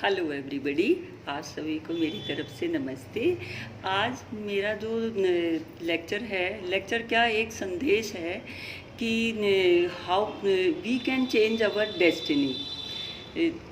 Hello everybody, आज सभी को मेरी तरफ से नमस्ते। आज मेरा जो लेक्चर क्या एक संदेश है कि how we can change our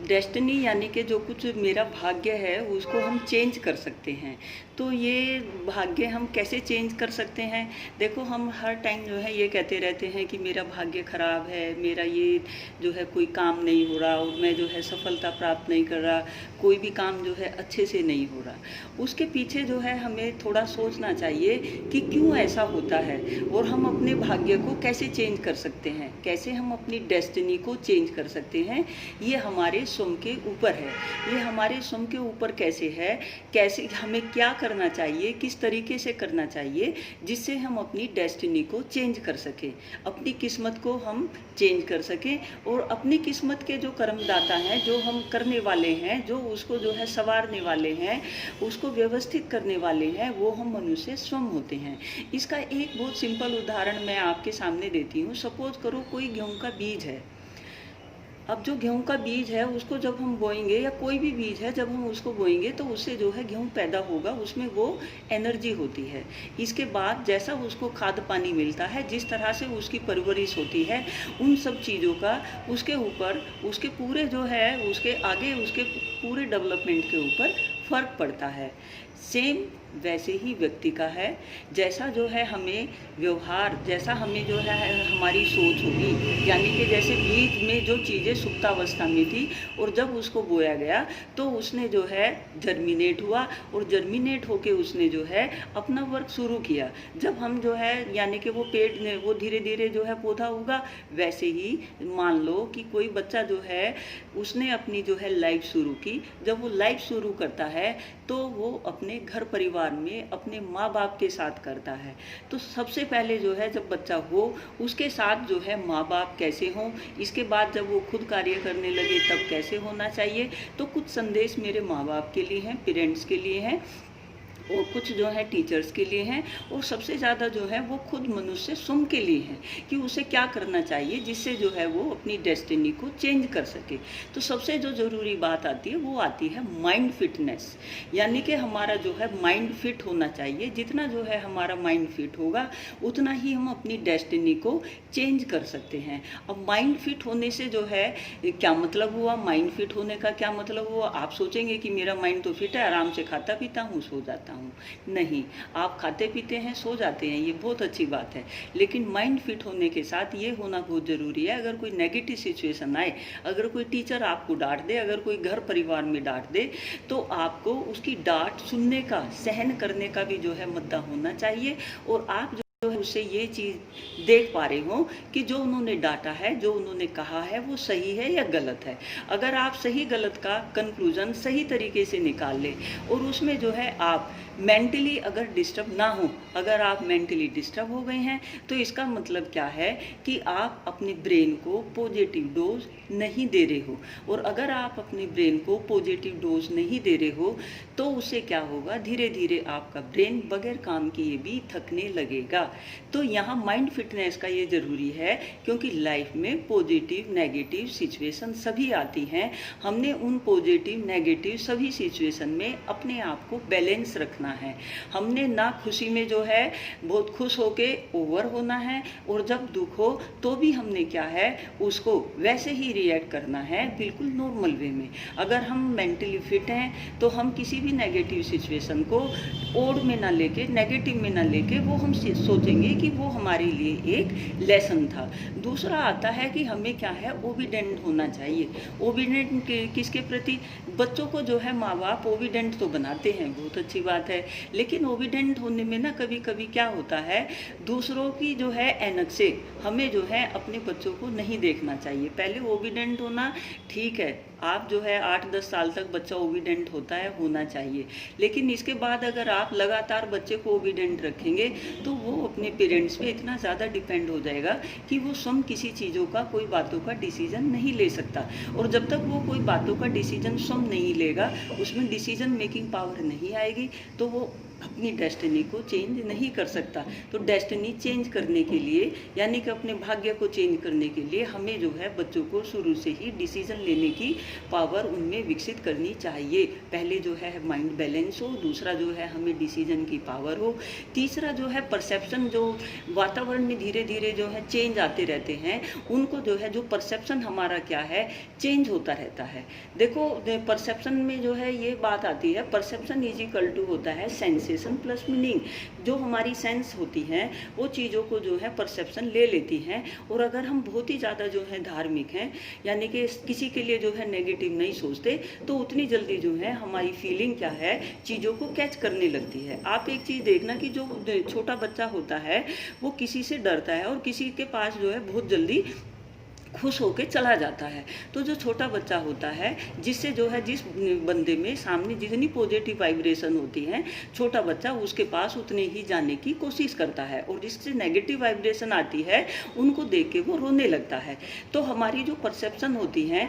destiny. यानी कि जो कुछ मेरा भाग्य है उसको हम चेंज कर सकते हैं। तो ये भाग्य हम कैसे चेंज कर सकते हैं? देखो, हम हर टाइम जो है ये कहते रहते हैं कि मेरा भाग्य ख़राब है, मेरा ये जो है कोई काम नहीं हो रहा और मैं जो है सफलता प्राप्त नहीं कर रहा, कोई भी काम जो है अच्छे से नहीं हो रहा। उसके पीछे जो है हमें थोड़ा सोचना चाहिए कि क्यों ऐसा होता है और हम अपने भाग्य को कैसे चेंज कर सकते हैं, कैसे हम अपनी डेस्टिनी को चेंज कर सकते हैं। ये हमारे स्वयं के ऊपर है। ये हमारे स्वयं के ऊपर कैसे है, कैसे हमें क्या करना चाहिए, किस तरीके से करना चाहिए जिससे हम अपनी डेस्टिनी को चेंज कर सकें, अपनी किस्मत को हम चेंज कर सकें और अपनी किस्मत के जो कर्मदाता हैं, जो हम करने वाले हैं, जो उसको जो है संवारने वाले हैं, उसको व्यवस्थित करने वाले हैं, वो हम मनुष्य स्वयं होते हैं। इसका एक बहुत सिंपल उदाहरण मैं आपके सामने देती हूँ। सपोज करो कोई गेहूँ का बीज है। अब जो गेहूं का बीज है उसको जब हम बोएंगे, या कोई भी बीज है जब हम उसको बोएंगे तो उससे जो है गेहूं पैदा होगा, उसमें वो एनर्जी होती है। इसके बाद जैसा उसको खाद पानी मिलता है, जिस तरह से उसकी परवरिश होती है, उन सब चीज़ों का उसके ऊपर, उसके पूरे जो है उसके आगे उसके पूरे डेवलपमेंट के ऊपर फ़र्क पड़ता है। सेम वैसे ही व्यक्ति का है। जैसा जो है हमें व्यवहार, जैसा हमें जो है हमारी सोच होगी, यानी कि जैसे बीज में जो चीज़ें सुप्तावस्था में थी और जब उसको बोया गया तो उसने जो है जर्मिनेट हुआ और जर्मिनेट होके उसने जो है अपना वर्क शुरू किया। जब हम जो है यानी कि वो पेड़ ने वो धीरे धीरे जो है पौधा होगा, वैसे ही मान लो कि कोई बच्चा जो है उसने अपनी जो है लाइफ शुरू की। जब वो लाइफ शुरू करता है तो वो अपने घर परिवार में अपने माँ बाप के साथ करता है। तो सबसे पहले जो है जब बच्चा हो उसके साथ जो है माँ बाप कैसे हों, इसके बाद जब वो खुद कार्य करने लगे तब कैसे होना चाहिए। तो कुछ संदेश मेरे माँ बाप के लिए हैं, पेरेंट्स के लिए हैं और कुछ जो है टीचर्स के लिए हैं और सबसे ज़्यादा जो है वो खुद मनुष्य स्वयं के लिए हैं कि उसे क्या करना चाहिए जिससे जो है वो अपनी डेस्टिनी को चेंज कर सके। तो सबसे जो ज़रूरी बात आती है वो आती है माइंड फिटनेस, यानी कि हमारा जो है माइंड फिट होना चाहिए। जितना जो है हमारा माइंड फिट होगा उतना ही हम अपनी डेस्टिनी को चेंज कर सकते हैं। अब माइंड फिट होने से जो है क्या मतलब हुआ, माइंड फिट होने का क्या मतलब हुआ? आप सोचेंगे कि मेरा माइंड तो फिट है, आराम से खाता पीता हूँ, सो जाता हूँ। नहीं, आप खाते पीते हैं, सो जाते हैं, ये बहुत अच्छी बात है, लेकिन माइंड फिट होने के साथ ये होना बहुत ज़रूरी है। अगर कोई नेगेटिव सिचुएशन आए, अगर कोई टीचर आपको डांट दे, अगर कोई घर परिवार में डांट दे, तो आपको उसकी डांट सुनने का, सहन करने का भी जो है मुद्दा होना चाहिए और आप जो है उससे ये चीज़ देख पा रहे हो कि जो उन्होंने डांटा है, जो उन्होंने कहा है, वो सही है या गलत है। अगर आप सही गलत का कंक्लूजन सही तरीके से निकाल लें और उसमें जो है आप मेंटली अगर डिस्टर्ब ना हो, अगर आप मेंटली डिस्टर्ब हो गए हैं तो इसका मतलब क्या है कि आप अपने ब्रेन को पॉजिटिव डोज नहीं दे रहे हो। और अगर आप अपने ब्रेन को पॉजिटिव डोज नहीं दे रहे हो तो उससे क्या होगा, धीरे धीरे आपका ब्रेन बगैर काम किए भी थकने लगेगा। तो यहाँ माइंड फिटनेस का ये ज़रूरी है, क्योंकि लाइफ में पॉजिटिव नेगेटिव सिचुएशन सभी आती हैं। हमने उन पॉजिटिव नेगेटिव सभी सिचुएशन में अपने आप को बैलेंस रखना है। हमने ना खुशी में जो है बहुत खुश होके ओवर होना है और जब दुख हो तो भी हमने क्या है उसको वैसे ही रिएक्ट करना है, बिल्कुल नॉर्मल वे में। अगर हम मेंटली फिट हैं तो हम किसी भी नेगेटिव सिचुएशन को ओड में ना लेके, नेगेटिव में ना लेके वो हम सोचेंगे कि वो हमारे लिए एक लेसन था। दूसरा आता है कि हमें क्या है, ओबीडेंट होना चाहिए। ओबीडेंट किसके प्रति? बच्चों को जो है माँ बाप ओबीडेंट तो बनाते हैं, बहुत अच्छी बात है, लेकिन ओबीडेंट होने में ना कभी कभी क्या होता है, दूसरों की जो है ऐनक से हमें जो है अपने बच्चों को नहीं देखना चाहिए। पहले ओबीडेंट होना ठीक है, आप जो है 8-10 साल तक बच्चा ओबीडेंट होता है, होना चाहिए, लेकिन इसके बाद अगर आप लगातार बच्चे को ओबीडेंट रखेंगे तो वो अपने पेरेंट्स पे इतना ज़्यादा डिपेंड हो जाएगा कि वो स्वयं किसी चीज़ों का, कोई बातों का डिसीजन नहीं ले सकता। और जब तक वो कोई बातों का डिसीजन स्वयं नहीं लेगा, उसमें डिसीजन मेकिंग पावर नहीं आएगी, तो वो अपनी डेस्टिनी को चेंज नहीं कर सकता। तो डेस्टिनी चेंज करने के लिए, यानी कि अपने भाग्य को चेंज करने के लिए, हमें जो है बच्चों को शुरू से ही डिसीजन लेने की पावर उनमें विकसित करनी चाहिए। पहले जो है माइंड बैलेंस हो, दूसरा जो है हमें डिसीजन की पावर हो, तीसरा जो है परसेप्शन, जो वातावरण में धीरे धीरे जो है चेंज आते रहते हैं, उनको जो है जो परसेप्शन हमारा क्या है चेंज होता रहता है। देखो परसेप्शन में जो है ये बात आती है, परसेप्शन इज इक्वल टू होता है सेंसेशन प्लस मीनिंग। जो हमारी सेंस होती हैं वो चीज़ों को जो है परसेप्शन ले लेती हैं, और अगर हम बहुत ही ज़्यादा जो है धार्मिक हैं, यानी कि किसी के लिए जो है नेगेटिव नहीं सोचते, तो उतनी जल्दी जो है हमारी फीलिंग क्या है चीज़ों को कैच करने लगती है। आप एक चीज़ देखना कि जो छोटा बच्चा होता है वो किसी से डरता है और किसी के पास जो है बहुत जल्दी खुश होके चला जाता है। तो जो छोटा बच्चा होता है, जिससे जो है जिस बंदे में सामने जितनी पॉजिटिव वाइब्रेशन होती है, छोटा बच्चा उसके पास उतने ही जाने की कोशिश करता है, और जिससे नेगेटिव वाइब्रेशन आती है उनको देख के वो रोने लगता है। तो हमारी जो परसेप्शन होती है,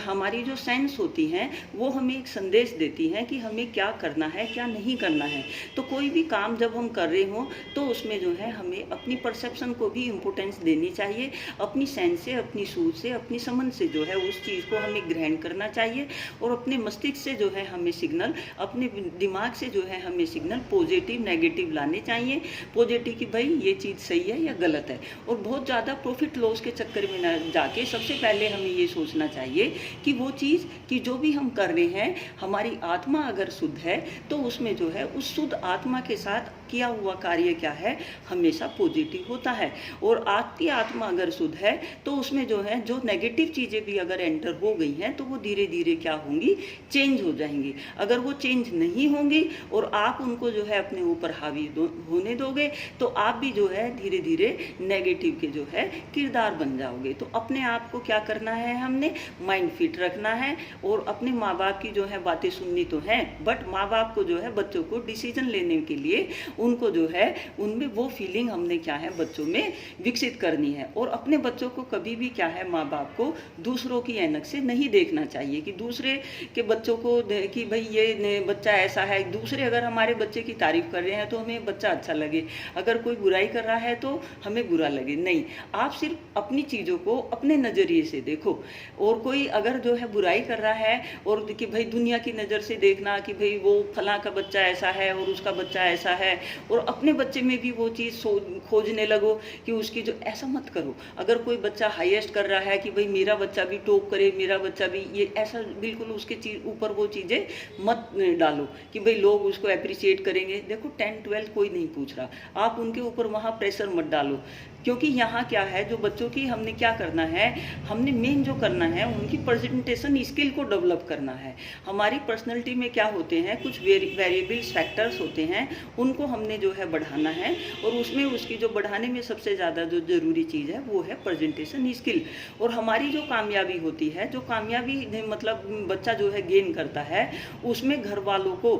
हमारी जो सेंस होती हैं, वो हमें एक संदेश देती हैं कि हमें क्या करना है क्या नहीं करना है। तो कोई भी काम जब हम कर रहे हों तो उसमें जो है हमें अपनी परसेप्शन को भी इम्पोर्टेंस देनी चाहिए। अपनी सेंस से, अपनी सूझ से, अपनी समझ से जो है उस चीज़ को हमें ग्रहण करना चाहिए, और अपने मस्तिष्क से जो है हमें सिग्नल, अपने दिमाग से जो है हमें सिग्नल पॉजिटिव नेगेटिव लाने चाहिए। पॉजिटिव कि भाई ये चीज़ सही है या गलत है, और बहुत ज़्यादा प्रॉफिट लॉस के चक्कर में ना जाके सबसे पहले हमें ये सोचना चाहिए कि वो चीज़ कि जो भी हम कर रहे हैं, हमारी आत्मा अगर शुद्ध है तो उसमें जो है उस शुद्ध आत्मा के साथ किया हुआ कार्य क्या है हमेशा पॉजिटिव होता है। और आपकी आत्मा अगर शुद्ध है तो उसमें जो है जो नेगेटिव चीज़ें भी अगर एंटर हो गई हैं तो वो धीरे धीरे क्या होंगी, चेंज हो जाएंगी। अगर वो चेंज नहीं होंगी और आप उनको जो है अपने ऊपर हावी होने दोगे तो आप भी जो है धीरे धीरे नेगेटिव के जो है किरदार बन जाओगे। तो अपने आप को क्या करना है, हमने माइंड फिट रखना है, और अपने माँ बाप की जो है बातें सुननी तो है, बट माँ बाप को जो है बच्चों को डिसीजन लेने के लिए उनको जो है उनमें वो फीलिंग हमने क्या है बच्चों में विकसित करनी है। और अपने बच्चों को कभी भी क्या है माँ बाप को दूसरों की ऐनक से नहीं देखना चाहिए कि दूसरे के बच्चों को कि भाई ये बच्चा ऐसा है। दूसरे अगर हमारे बच्चे की तारीफ कर रहे हैं तो हमें बच्चा अच्छा लगे, अगर कोई बुराई कर रहा है तो हमें बुरा लगे। नहीं, आप सिर्फ अपनी चीज़ों को अपने नज़रिए से देखो। और कोई अगर जो है बुराई कर रहा है और कि भाई दुनिया की नज़र से देखना कि भाई वो फलां का बच्चा ऐसा है और उसका बच्चा ऐसा है, और अपने बच्चे में भी वो चीज़ खोजने लगो कि उसकी जो, ऐसा मत करो। अगर कोई बच्चा हाईएस्ट कर रहा है कि भाई मेरा बच्चा भी टॉप करे, मेरा बच्चा भी ये, ऐसा बिल्कुल उसके ऊपर वो चीज़ें मत डालो कि भाई लोग उसको अप्रिशिएट करेंगे। देखो 10-12 कोई नहीं पूछ रहा, आप उनके ऊपर वहाँ प्रेशर मत डालो, क्योंकि यहाँ क्या है जो बच्चों की हमने क्या करना है, हमने मेन जो करना है उनकी प्रेजेंटेशन स्किल को डेवलप करना है। हमारी पर्सनैलिटी में क्या होते हैं, कुछ वेरिएबल्स फैक्टर्स होते हैं, उनको हमने जो है बढ़ाना है, और उसमें उसकी जो बढ़ाने में सबसे ज़्यादा जो ज़रूरी चीज़ है वो है प्रेजेंटेशन स्किल। और हमारी जो कामयाबी होती है, जो कामयाबी मतलब बच्चा जो है गेन करता है, उसमें घर वालों को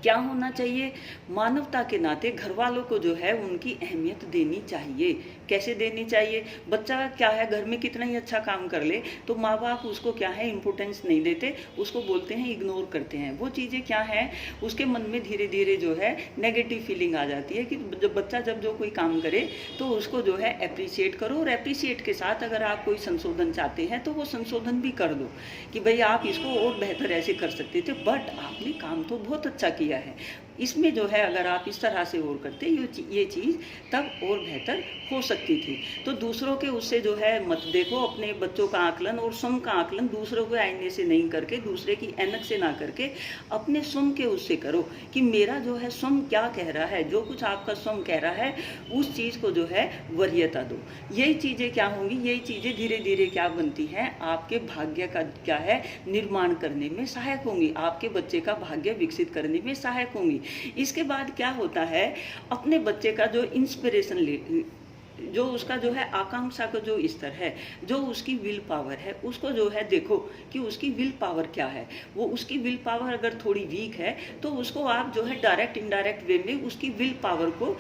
क्या होना चाहिए, मानवता के नाते घर वालों को जो है उनकी अहमियत देनी चाहिए। कैसे देनी चाहिए, बच्चा क्या है घर में कितना ही अच्छा काम कर ले तो माँ बाप उसको क्या है इम्पोर्टेंस नहीं देते, उसको बोलते हैं, इग्नोर करते हैं। वो चीज़ें क्या है उसके मन में धीरे धीरे जो है नेगेटिव फीलिंग आ जाती है कि जब बच्चा जब जो कोई काम करे तो उसको जो है अप्रिशिएट करो, और अप्रिशिएट के साथ अगर आप कोई संशोधन चाहते हैं तो वो संशोधन भी कर दो कि भाई आप इसको और बेहतर ऐसे कर सकते थे, बट आपने काम तो बहुत अच्छा किया है, इसमें जो है अगर आप इस तरह से और करते ये चीज़ तब और बेहतर हो सकती थी। तो दूसरों के उससे जो है मत देखो, अपने बच्चों का आकलन और स्वयं का आकलन दूसरों के आईने से नहीं करके, दूसरे की ऐनक से ना करके, अपने स्वयं के उससे करो कि मेरा जो है स्वयं क्या कह रहा है, जो कुछ आपका स्वयं कह रहा है उस चीज़ को जो है वरीयता दो। यही चीज़ें क्या होंगी, यही चीज़ें धीरे धीरे क्या बनती हैं, आपके भाग्य का क्या है निर्माण करने में सहायक होंगी, आपके बच्चे का भाग्य विकसित करने में सहायक होंगी। इसके बाद क्या होता है, अपने बच्चे का जो इंस्पिरेशन जो उसका जो है आकांक्षा का जो स्तर है, जो उसकी विल पावर है, उसको जो है देखो कि उसकी विल पावर क्या है। वो उसकी विल पावर अगर थोड़ी वीक है तो उसको आप जो है डायरेक्ट इनडायरेक्ट वे में उसकी विल पावर को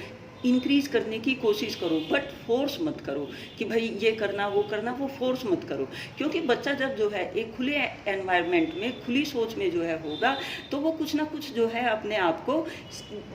इंक्रीज करने की कोशिश करो, बट फोर्स मत करो कि भाई ये करना वो करना, वो फोर्स मत करो। क्योंकि बच्चा जब जो है एक खुले एनवायरनमेंट में, खुली सोच में जो है होगा, तो वो कुछ ना कुछ जो है अपने आप को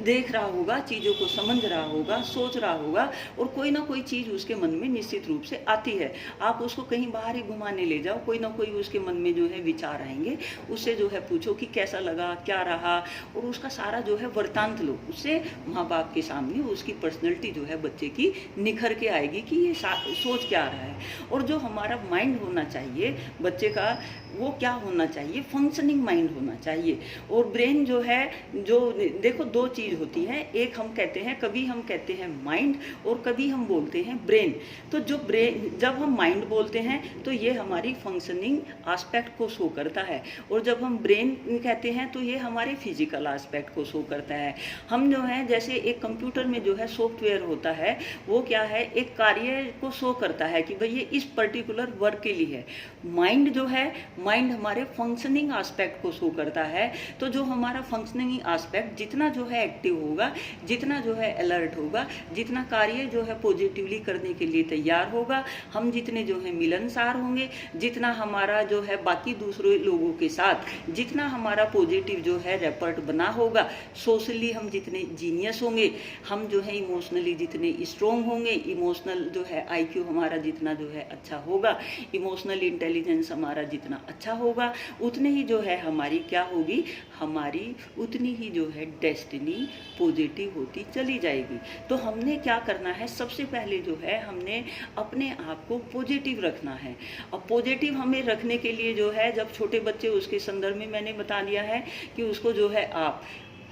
देख रहा होगा, चीज़ों को समझ रहा होगा, सोच रहा होगा, और कोई ना कोई चीज़ उसके मन में निश्चित रूप से आती है। आप उसको कहीं बाहर ही घुमाने ले जाओ, कोई ना कोई उसके मन में जो है विचार आएंगे, उससे जो है पूछो कि कैसा लगा, क्या रहा, और उसका सारा जो है वृत्तांत लो। उससे माँ बाप के सामने उसकी पर्सनैलिटी जो है बच्चे की निखर के आएगी कि ये सोच क्या रहा है। और जो हमारा माइंड होना चाहिए बच्चे का, वो क्या होना चाहिए, फंक्शनिंग माइंड होना चाहिए। और ब्रेन जो है, जो देखो दो चीज़ होती है, एक हम कहते हैं, कभी हम कहते हैं माइंड और कभी हम बोलते हैं ब्रेन। तो जो ब्रेन, जब हम माइंड बोलते हैं तो ये हमारी फंक्शनिंग एस्पेक्ट को शो करता है, और जब हम ब्रेन कहते हैं तो ये हमारे फिजिकल एस्पेक्ट को शो करता है। हम जो है, जैसे एक कंप्यूटर में जो है सॉफ्टवेयर होता है, वो क्या है, एक कार्य को शो करता है कि भाई ये इस पर्टिकुलर वर्क के लिए है। माइंड जो है, माइंड हमारे फंक्शनिंग एस्पेक्ट को शो करता है। तो जो हमारा फंक्शनिंग एस्पेक्ट जितना जो है एक्टिव होगा, जितना जो है अलर्ट होगा, जितना कार्य जो है पॉजिटिवली करने के लिए तैयार होगा, हम जितने जो है मिलनसार होंगे, जितना हमारा जो है बाकी दूसरे लोगों के साथ जितना हमारा पॉजिटिव जो है रेपर्ट बना होगा, सोशली हम जितने जीनियस होंगे, हम जो है इमोशनली जितने स्ट्रोंग होंगे, इमोशनल जो है IQ हमारा जितना जो है अच्छा होगा, इमोशनल इंटेलिजेंस हमारा जितना अच्छा होगा, उतने ही जो है हमारी क्या होगी, हमारी उतनी ही जो है डेस्टिनी पॉजिटिव होती चली जाएगी। तो हमने क्या करना है, सबसे पहले जो है हमने अपने आप को पॉजिटिव रखना है। अब पॉजिटिव हमें रखने के लिए जो है, जब छोटे बच्चे, उसके संदर्भ में मैंने बता दिया है कि उसको जो है आप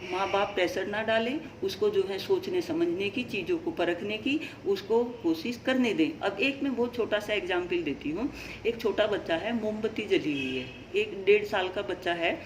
माँ बाप प्रेशर ना डालें, उसको जो है सोचने समझने की, चीज़ों को परखने की उसको कोशिश करने दें। अब एक मैं बहुत छोटा सा एग्जाम्पल देती हूँ। एक छोटा बच्चा है, मोमबत्ती जली हुई है, एक 1.5 साल का बच्चा है,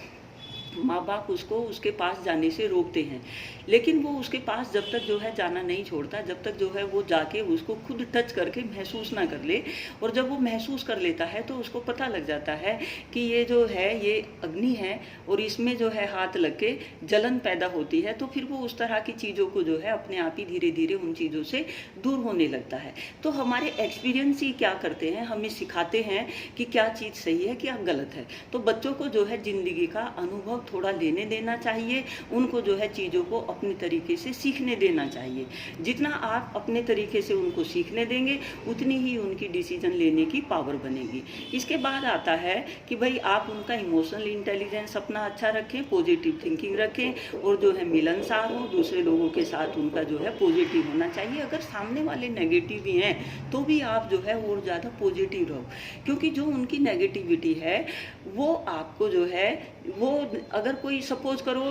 माँ बाप उसको उसके पास जाने से रोकते हैं, लेकिन वो उसके पास जब तक जो है जाना नहीं छोड़ता, जब तक जो है वो जाके उसको खुद टच करके महसूस ना कर ले। और जब वो महसूस कर लेता है तो उसको पता लग जाता है कि ये जो है ये अग्नि है, और इसमें जो है हाथ लग के जलन पैदा होती है। तो फिर वो उस तरह की चीज़ों को जो है अपने आप ही धीरे धीरे उन चीज़ों से दूर होने लगता है। तो हमारे एक्सपीरियंस ही क्या करते हैं, हमें सिखाते हैं कि क्या चीज़ सही है, क्या गलत है। तो बच्चों को जो है ज़िंदगी का अनुभव थोड़ा लेने देना चाहिए, उनको जो है चीज़ों को अपने तरीके से सीखने देना चाहिए। जितना आप अपने तरीके से उनको सीखने देंगे, उतनी ही उनकी डिसीजन लेने की पावर बनेगी। इसके बाद आता है कि भाई आप उनका इमोशनल इंटेलिजेंस अपना अच्छा रखें, पॉजिटिव थिंकिंग रखें, और जो है मिलनसार हो, दूसरे लोगों के साथ उनका जो है पॉजिटिव होना चाहिए। अगर सामने वाले नेगेटिव भी हैं तो भी आप जो है और ज़्यादा पॉजिटिव रहो, क्योंकि जो उनकी नेगेटिविटी है वो आपको जो है, वो अगर कोई सपोज करो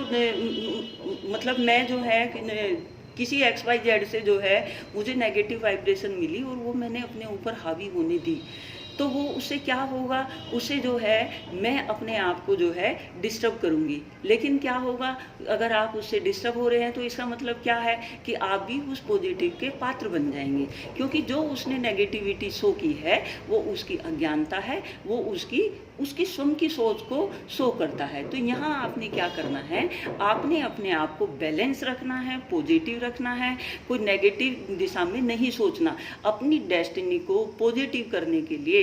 मतलब मैं जो है किसी XYZ से जो है मुझे नेगेटिव वाइब्रेशन मिली और वो मैंने अपने ऊपर हावी होने दी, तो वो उससे क्या होगा, उससे जो है मैं अपने आप को जो है डिस्टर्ब करूँगी। लेकिन क्या होगा, अगर आप उससे डिस्टर्ब हो रहे हैं तो इसका मतलब क्या है कि आप भी उस पॉजिटिव के पात्र बन जाएंगे, क्योंकि जो उसने नेगेटिविटी शो की है वो उसकी अज्ञानता है, वो उसकी स्वयं की सोच को शो करता है। तो यहाँ आपने क्या करना है, आपने अपने आप को बैलेंस रखना है, पॉजिटिव रखना है, कोई नेगेटिव दिशा में नहीं सोचना। अपनी डेस्टिनी को पॉजिटिव करने के लिए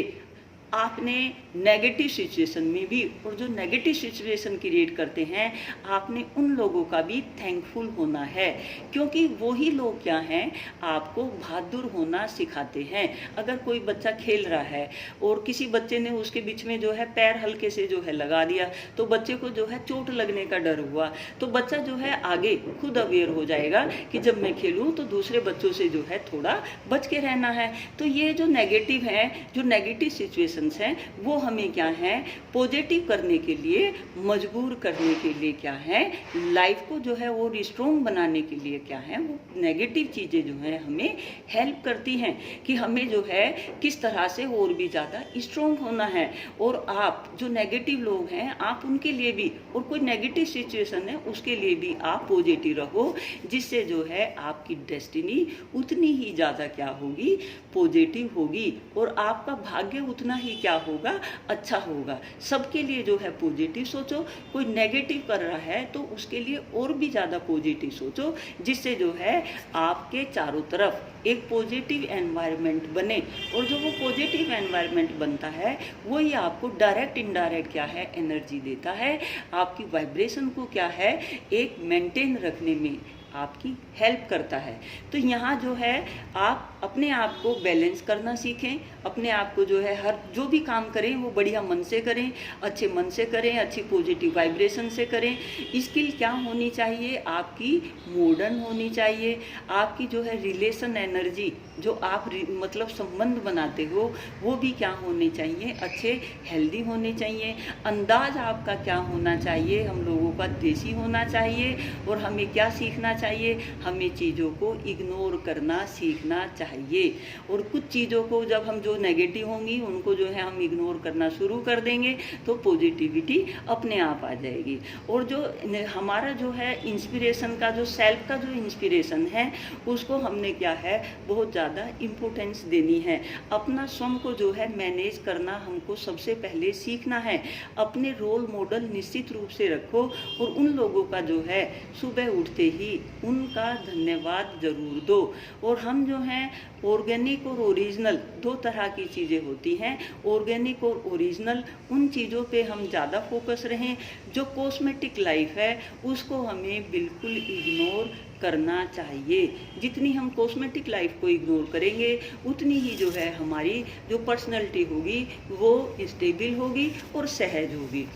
आपने नेगेटिव सिचुएशन में भी, और जो नेगेटिव सिचुएशन क्रिएट करते हैं, आपने उन लोगों का भी थैंकफुल होना है, क्योंकि वही लोग क्या हैं, आपको बहादुर होना सिखाते हैं। अगर कोई बच्चा खेल रहा है और किसी बच्चे ने उसके बीच में जो है पैर हल्के से जो है लगा दिया, तो बच्चे को जो है चोट लगने का डर हुआ, तो बच्चा जो है आगे खुद अवेयर हो जाएगा कि जब मैं खेलूँ तो दूसरे बच्चों से जो है थोड़ा बच के रहना है। तो ये जो नेगेटिव है, जो नेगेटिव सिचुएशन हैं, वो हमें क्या है, पॉजिटिव करने के लिए, मजबूर करने के लिए क्या है, लाइफ को जो है वो स्ट्रॉन्ग बनाने के लिए क्या है, वो नेगेटिव चीज़ें जो है हमें हेल्प करती हैं कि हमें जो है किस तरह से और भी ज़्यादा स्ट्रॉन्ग होना है। और आप जो नेगेटिव लोग हैं, आप उनके लिए भी, और कोई नेगेटिव सिचुएशन है उसके लिए भी आप पॉजिटिव रहो, जिससे जो है आपकी डेस्टिनी उतनी ही ज़्यादा क्या होगी, पॉजिटिव होगी, और आपका भाग्य उतना ही ही क्या होगा, अच्छा होगा। सबके लिए जो है पॉजिटिव सोचो, कोई नेगेटिव कर रहा है तो उसके लिए और भी ज़्यादा पॉजिटिव सोचो, जिससे जो है आपके चारों तरफ एक पॉजिटिव एनवायरनमेंट बने। और जो वो पॉजिटिव एनवायरनमेंट बनता है वही आपको डायरेक्ट इनडायरेक्ट क्या है, एनर्जी देता है, आपकी वाइब्रेशन को क्या है, एक मेंटेन रखने में आपकी हेल्प करता है। तो यहाँ जो है आप अपने आप को बैलेंस करना सीखें, अपने आप को जो है हर जो भी काम करें वो बढ़िया मन से करें, अच्छे मन से करें, अच्छी पॉजिटिव वाइब्रेशन से करें। स्किल क्या होनी चाहिए, आपकी मॉडर्न होनी चाहिए, आपकी जो है रिलेशन एनर्जी जो आप मतलब संबंध बनाते हो वो भी क्या होने चाहिए, अच्छे हेल्दी होने चाहिए। अंदाज आपका क्या होना चाहिए, हम लोगों का देसी होना चाहिए। और हमें क्या सीखना चाहिए, हमें चीज़ों को इग्नोर करना सीखना चाहिए। और कुछ चीज़ों को जब हम जो नेगेटिव होंगी उनको जो है हम इग्नोर करना शुरू कर देंगे तो पॉजिटिविटी अपने आप आ जाएगी। और जो हमारा जो है इंस्पिरेशन का जो सेल्फ का जो इंस्पिरेशन है उसको हमने क्या है बहुत ज़्यादा इम्पोर्टेंस देनी है। अपना स्वयं को जो है मैनेज करना हमको सबसे पहले सीखना है। अपने रोल मॉडल निश्चित रूप से रखो और उन लोगों का जो है सुबह उठते ही उनका धन्यवाद जरूर दो। और हम जो हैं ऑर्गेनिक और ओरिजिनल दो तरह की चीज़ें होती हैं। ऑर्गेनिक और ओरिजिनल उन चीज़ों पे हम ज़्यादा फोकस रहें। जो कॉस्मेटिक लाइफ है उसको हमें बिल्कुल इग्नोर करना चाहिए। जितनी हम कॉस्मेटिक लाइफ को इग्नोर करेंगे उतनी ही जो है हमारी जो पर्सनैलिटी होगी वो स्टेबल होगी और सहज होगी।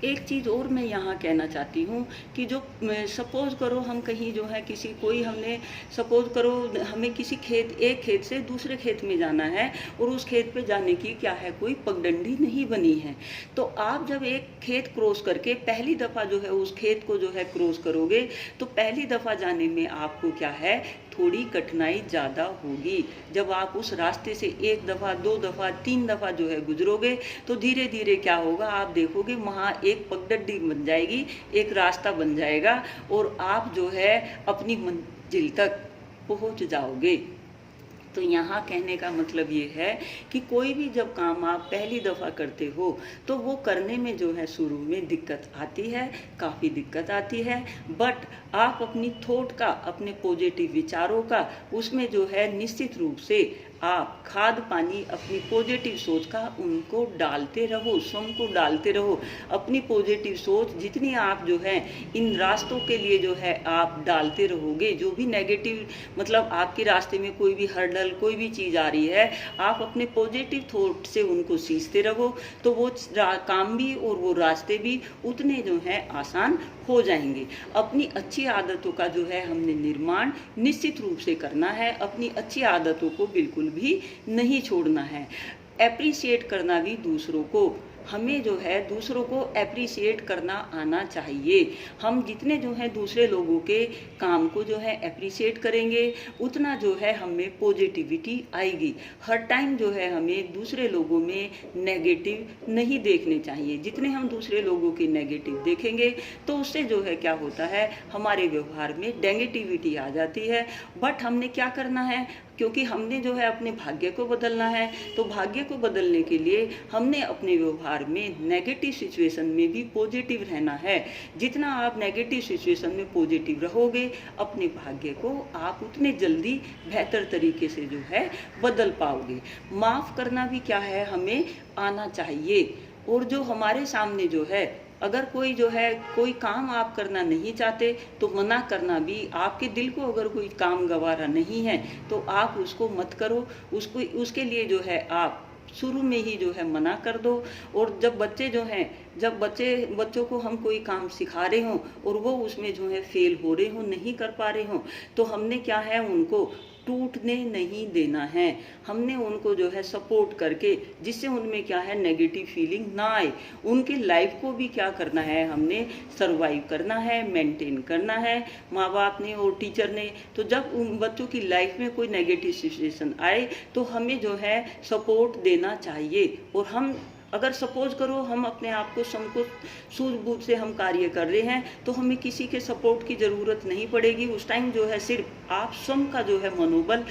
एक चीज़ और मैं यहाँ कहना चाहती हूँ कि जो सपोज़ करो हम कहीं जो है किसी कोई हमने सपोज़ करो हमें किसी एक खेत से दूसरे खेत में जाना है और उस खेत पे जाने की क्या है कोई पगडंडी नहीं बनी है। तो आप जब एक खेत क्रॉस करके पहली दफ़ा जो है उस खेत को जो है क्रॉस करोगे तो पहली दफ़ा जाने में आपको क्या है थोड़ी कठिनाई ज़्यादा होगी। जब आप उस रास्ते से एक दफ़ा दो दफ़ा तीन दफ़ा जो है गुजरोगे तो धीरे धीरे क्या होगा आप देखोगे वहाँ एक पगडंडी बन जाएगी, एक रास्ता बन जाएगा और आप जो है अपनी मंजिल तक पहुँच जाओगे। तो यहाँ कहने का मतलब ये है कि कोई भी जब काम आप पहली दफ़ा करते हो तो वो करने में जो है शुरू में दिक्कत आती है, काफ़ी दिक्कत आती है। बट आप अपनी थॉट का, अपने पॉजिटिव विचारों का उसमें जो है निश्चित रूप से आप खाद पानी अपनी पॉजिटिव सोच का उनको डालते रहो, स्वयं को डालते रहो। अपनी पॉजिटिव सोच जितनी आप जो है इन रास्तों के लिए जो है आप डालते रहोगे, जो भी नेगेटिव मतलब आपके रास्ते में कोई भी हर्डल कोई भी चीज़ आ रही है आप अपने पॉजिटिव थॉट से उनको सींचते रहो तो वो काम भी और वो रास्ते भी उतने जो है आसान हो जाएंगे। अपनी अच्छी आदतों का जो है हमने निर्माण निश्चित रूप से करना है। अपनी अच्छी आदतों को बिल्कुल भी नहीं छोड़ना है। एप्रिशिएट करना भी दूसरों को, हमें जो है दूसरों को एप्रिशिएट करना आना चाहिए। हम जितने जो है दूसरे लोगों के काम को जो है एप्रिशिएट करेंगे उतना जो है हमें पॉजिटिविटी आएगी। हर टाइम जो है हमें दूसरे लोगों में नेगेटिव नहीं देखने चाहिए। जितने हम दूसरे लोगों की नेगेटिव देखेंगे तो उससे जो है क्या होता है हमारे व्यवहार में नेगेटिविटी आ जाती है। बट हमने क्या करना है, क्योंकि हमने जो है अपने भाग्य को बदलना है तो भाग्य को बदलने के लिए हमने अपने व्यवहार में नेगेटिव सिचुएशन में भी पॉजिटिव रहना है। जितना आप नेगेटिव सिचुएशन में पॉजिटिव रहोगे अपने भाग्य को आप उतने जल्दी बेहतर तरीके से जो है बदल पाओगे। माफ़ करना भी क्या है हमें आना चाहिए। और जो हमारे सामने जो है अगर कोई जो है कोई काम आप करना नहीं चाहते तो मना करना भी, आपके दिल को अगर कोई काम गवारा नहीं है तो आप उसको मत करो, उसको उसके लिए जो है आप शुरू में ही जो है मना कर दो। और जब बच्चे जो हैं जब बच्चों को हम कोई काम सिखा रहे हों और वो उसमें जो है फेल हो रहे हों, नहीं कर पा रहे हों, तो हमने क्या है उनको टूटने नहीं देना है। हमने उनको जो है सपोर्ट करके जिससे उनमें क्या है नेगेटिव फीलिंग ना आए, उनके लाइफ को भी क्या करना है हमने सरवाइव करना है, मेंटेन करना है माँ बाप ने और टीचर ने। तो जब उन बच्चों की लाइफ में कोई नेगेटिव सिचुएशन आए तो हमें जो है सपोर्ट देना चाहिए। और हम अगर सपोज करो हम अपने आप को सूझबूझ से हम कार्य कर रहे हैं तो हमें किसी के सपोर्ट की ज़रूरत नहीं पड़ेगी। उस टाइम जो है सिर्फ आप स्वयं का जो है मनोबल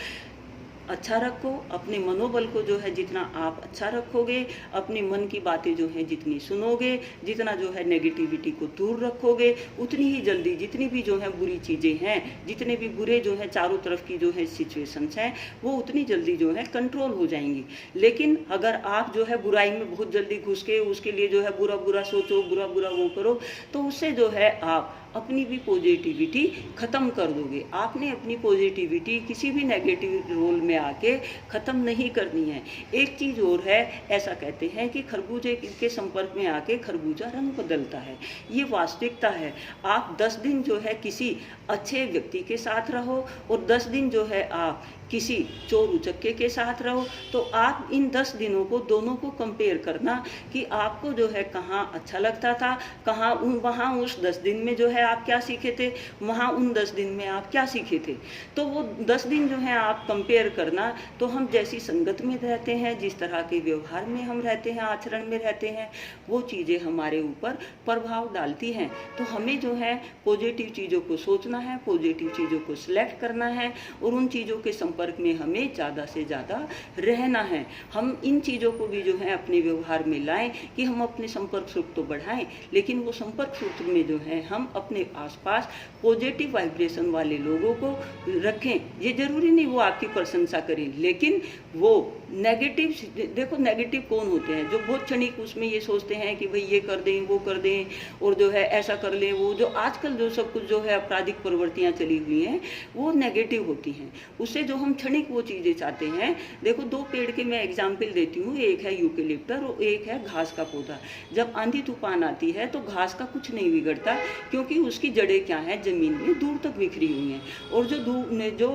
अच्छा रखो, अपने मनोबल को जो है जितना आप अच्छा रखोगे, अपने मन की बातें जो है जितनी सुनोगे, जितना जो है नेगेटिविटी को दूर रखोगे, उतनी ही जल्दी जितनी भी जो है बुरी चीज़ें हैं, जितने भी बुरे जो है चारों तरफ की जो है सिचुएशंस हैं, वो उतनी जल्दी जो है कंट्रोल हो जाएंगी। लेकिन अगर आप जो है बुराई में बहुत जल्दी घुस के उसके लिए जो है बुरा बुरा सोचो, बुरा बुरा वो करो, तो उससे जो है आप अपनी भी पॉजिटिविटी ख़त्म कर दोगे। आपने अपनी पॉजिटिविटी किसी भी नेगेटिव रोल में आके ख़त्म नहीं करनी है। एक चीज़ और है, ऐसा कहते हैं कि खरबूजे के संपर्क में आके खरबूजा रंग बदलता है, ये वास्तविकता है। आप 10 दिन जो है किसी अच्छे व्यक्ति के साथ रहो और 10 दिन जो है आप किसी चोर उचक्के के साथ रहो, तो आप इन 10 दिनों को दोनों को कंपेयर करना कि आपको जो है कहाँ अच्छा लगता था, कहाँ वहाँ उस 10 दिन में जो है आप क्या सीखे थे, वहाँ उन 10 दिन में आप क्या सीखे थे। तो वो 10 दिन जो है आप कंपेयर करना, तो हम जैसी संगत में रहते हैं, जिस तरह के व्यवहार में हम रहते हैं, आचरण में रहते हैं, वो चीज़ें हमारे ऊपर प्रभाव डालती हैं। तो हमें जो है पॉजिटिव चीज़ों को सोचना है, पॉजिटिव चीज़ों को सिलेक्ट करना है और उन चीज़ों के संपर्क में हमें ज़्यादा से ज़्यादा रहना है। हम इन चीज़ों को भी जो है अपने व्यवहार में लाएं कि हम अपने संपर्क सूत्र तो बढ़ाएं, लेकिन वो संपर्क सूत्र में जो है हम अपने आसपास पॉजिटिव वाइब्रेशन वाले लोगों को रखें। ये जरूरी नहीं वो आपकी प्रशंसा करें, लेकिन वो नेगेटिव, देखो नेगेटिव कौन होते हैं, जो बहुत क्षणिक उसमें ये सोचते हैं कि भाई ये कर दें, वो कर दें और जो है ऐसा कर लें, वो जो आजकल जो सब कुछ जो है आपराधिक प्रवृत्तियां चली हुई हैं, वो नेगेटिव होती हैं। उससे जो हम क्षणिक वो चीज़ें चाहते हैं, देखो 2 पेड़ के मैं एग्जाम्पल देती हूँ, एक है यूकेलिप्टस और एक है घास का पौधा। जब आंधी तूफान आती है तो घास का कुछ नहीं बिगड़ता, क्योंकि उसकी जड़ें क्या हैं, जमीन में दूर तक बिखरी हुई हैं। और जो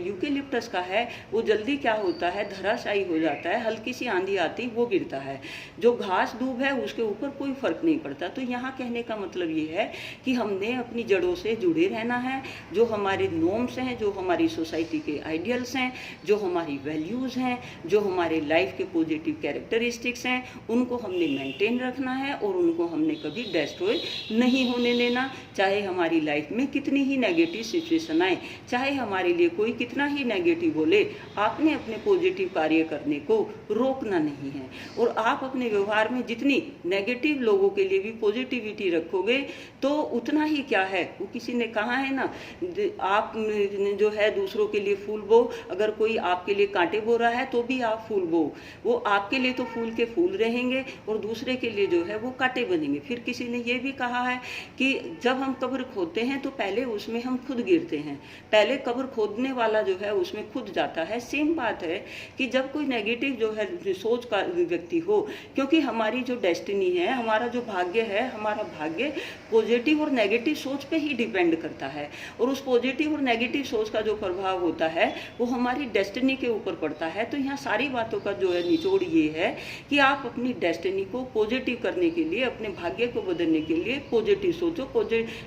यूकेलिप्टस का है वो जल्दी क्या होता है, धराशायी हो जाता है, हल्की सी आंधी आती वो गिरता है। जो घास दूब है उसके ऊपर कोई फर्क नहीं पड़ता। तो यहाँ कहने का मतलब ये है कि हमने अपनी जड़ों से जुड़े रहना है। जो हमारे नॉर्म्स हैं, जो हमारी सोसाइटी के आइडियल्स हैं, जो हमारी वैल्यूज़ हैं, जो हमारे लाइफ के पॉजिटिव कैरेक्टरिस्टिक्स हैं, उनको हमने मेंटेन रखना है और उनको हमने कभी डिस्ट्रॉय नहीं होने देना। चाहे हमारी लाइफ में कितनी ही नेगेटिव सिचुएशन आए, चाहे हमारे लिए कोई कितना ही नेगेटिव बोले, आपने अपने पॉजिटिव कार्य करने को रोकना नहीं है। और आप अपने व्यवहार में जितनी नेगेटिव लोगों के लिए भी पॉजिटिविटी रखोगे, तो उतना ही क्या है, वो किसी ने कहा है ना, आप जो है दूसरों के लिए फूल बो, अगर कोई आपके लिए कांटे बो रहा है तो भी आप फूल बो, वो आपके लिए तो फूल के फूल रहेंगे और दूसरे के लिए जो है वो कांटे बनेंगे। फिर किसी ने ये भी कहा है कि जब हम कब्र खोदते हैं तो पहले उसमें हम खुद गिरते हैं, पहले कब्र खोदने वाला जो है उसमें खुद जाता है। सेम बात है कि जब कोई नेगेटिव जो है सोच का व्यक्ति हो, क्योंकि हमारी जो डेस्टिनी है, हमारा जो भाग्य है, हमारा भाग्य पॉजिटिव और नेगेटिव सोच पे ही डिपेंड करता है। और उस पॉजिटिव और नेगेटिव सोच का जो प्रभाव होता है वो हमारी डेस्टिनी के ऊपर पड़ता है। तो यहाँ सारी बातों का जो है निचोड़ ये है कि आप अपनी डेस्टिनी को पॉजिटिव करने के लिए, अपने भाग्य को बदलने के लिए पॉजिटिव सोचो।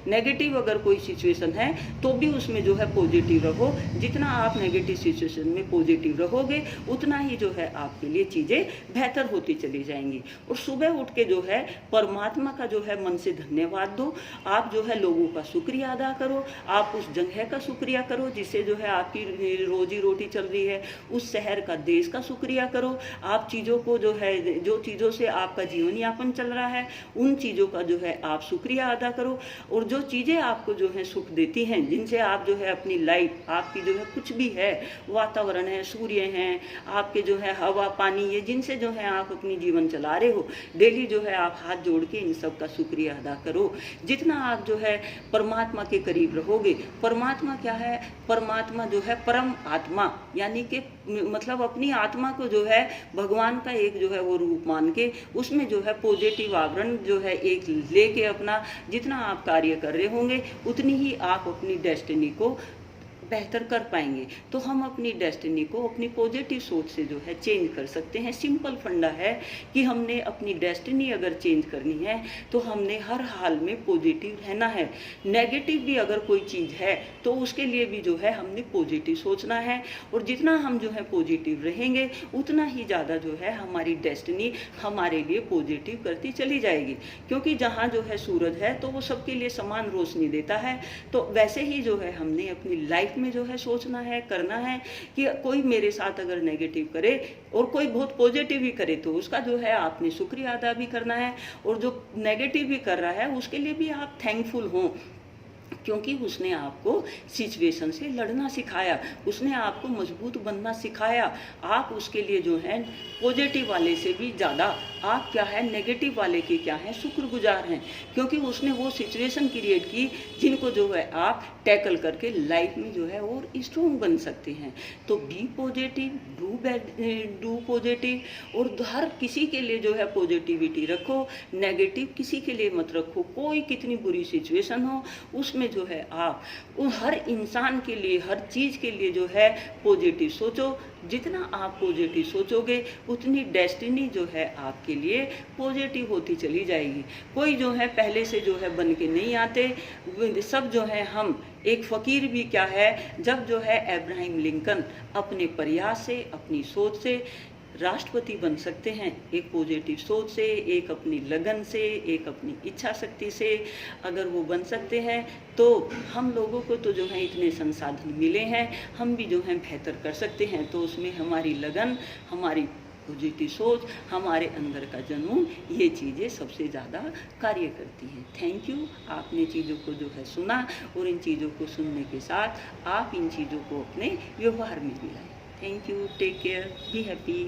नेगेटिव अगर कोई सिचुएशन है तो भी उसमें जो है पॉजिटिव रहो। जितना आप नेगेटिव सिचुएशन में पॉजिटिव रहोगे, उतना ही जो है आपके लिए चीज़ें बेहतर होती चली जाएंगी। और सुबह उठ के जो है परमात्मा का जो है मन से धन्यवाद दो। आप जो है लोगों का शुक्रिया अदा करो, आप उस जगह का शुक्रिया करो जिससे जो है आपकी रोजी रोटी चल रही है, उस शहर का, देश का शुक्रिया करो। आप चीज़ों को जो है, जो चीज़ों से आपका जीवन यापन चल रहा है, उन चीज़ों का जो है आप शुक्रिया अदा करो। और जो चीज़ें आपको जो है सुख देती हैं, जिनसे आप जो है अपनी लाइफ, आपकी जो है कुछ भी है, वातावरण है, सूर्य हैं, आपके जो है हवा पानी, ये जिनसे जो है आप अपनी जीवन चला रहे हो, डेली जो है आप हाथ जोड़ के इन सब का शुक्रिया अदा करो। जितना आप जो है परमात्मा के करीब रहोगे, परमात्मा क्या है, परमात्मा जो है परम आत्मा, यानी कि मतलब अपनी आत्मा को जो है भगवान का एक जो है वो रूप मान के उसमें जो है पॉजिटिव आवरण जो है एक लेके अपना जितना आप कार्य कर रहे होंगे, उतनी ही आप अपनी डेस्टिनी को बेहतर कर पाएंगे। तो हम अपनी डेस्टिनी को अपनी पॉजिटिव सोच से जो है चेंज कर सकते हैं। सिंपल फंडा है कि हमने अपनी डेस्टिनी अगर चेंज करनी है तो हमने हर हाल में पॉजिटिव रहना है। नेगेटिव भी अगर कोई चीज़ है तो उसके लिए भी जो है हमने पॉजिटिव सोचना है। और जितना हम जो है पॉजिटिव रहेंगे, उतना ही ज़्यादा जो है हमारी डेस्टिनी हमारे लिए पॉजिटिव करती चली जाएगी। क्योंकि जहाँ जो है सूरज है तो वो सबके लिए समान रोशनी देता है। तो वैसे ही जो है हमने अपनी लाइफ में जो है सोचना है, करना है कि कोई मेरे साथ अगर नेगेटिव करे और कोई बहुत पॉजिटिव भी करे तो उसका जो है आपने शुक्रिया अदा भी करना है, और जो नेगेटिव भी कर रहा है उसके लिए भी आप थैंकफुल हों, क्योंकि उसने आपको सिचुएशन से लड़ना सिखाया, उसने आपको मजबूत बनना सिखाया। आप उसके लिए जो है पॉजिटिव वाले से भी ज़्यादा आप क्या है नेगेटिव वाले के क्या है शुक्रगुजार हैं, क्योंकि उसने वो सिचुएशन क्रिएट की जिनको जो है आप टैकल करके लाइफ में जो है और स्ट्रॉन्ग बन सकते हैं। तो बी पॉजिटिव, डू पॉजिटिव, और हर किसी के लिए जो है पॉजिटिविटी रखो, नेगेटिव किसी के लिए मत रखो। कोई कितनी बुरी सिचुएशन हो उसमें जो है आप हर इंसान के लिए, हर चीज़ के लिए जो है पॉजिटिव सोचो। जितना आप पॉजिटिव सोचोगे उतनी डेस्टिनी जो है आपके लिए पॉजिटिव होती चली जाएगी। कोई जो है पहले से जो है बन के नहीं आते, सब जो है हम एक फ़कीर भी क्या है, जब जो है अब्राहम लिंकन अपने प्रयास से, अपनी सोच से राष्ट्रपति बन सकते हैं, एक पॉजिटिव सोच से, एक अपनी लगन से, एक अपनी इच्छा शक्ति से अगर वो बन सकते हैं, तो हम लोगों को तो जो है इतने संसाधन मिले हैं, हम भी जो है बेहतर कर सकते हैं। तो उसमें हमारी लगन, हमारी पॉजिटिव सोच, हमारे अंदर का जुनून, ये चीज़ें सबसे ज़्यादा कार्य करती हैं। थैंक यू, आपने चीज़ों को जो है सुना, और इन चीज़ों को सुनने के साथ आप इन चीज़ों को अपने व्यवहार में भी लाएं। Thank you. Take care. Be happy.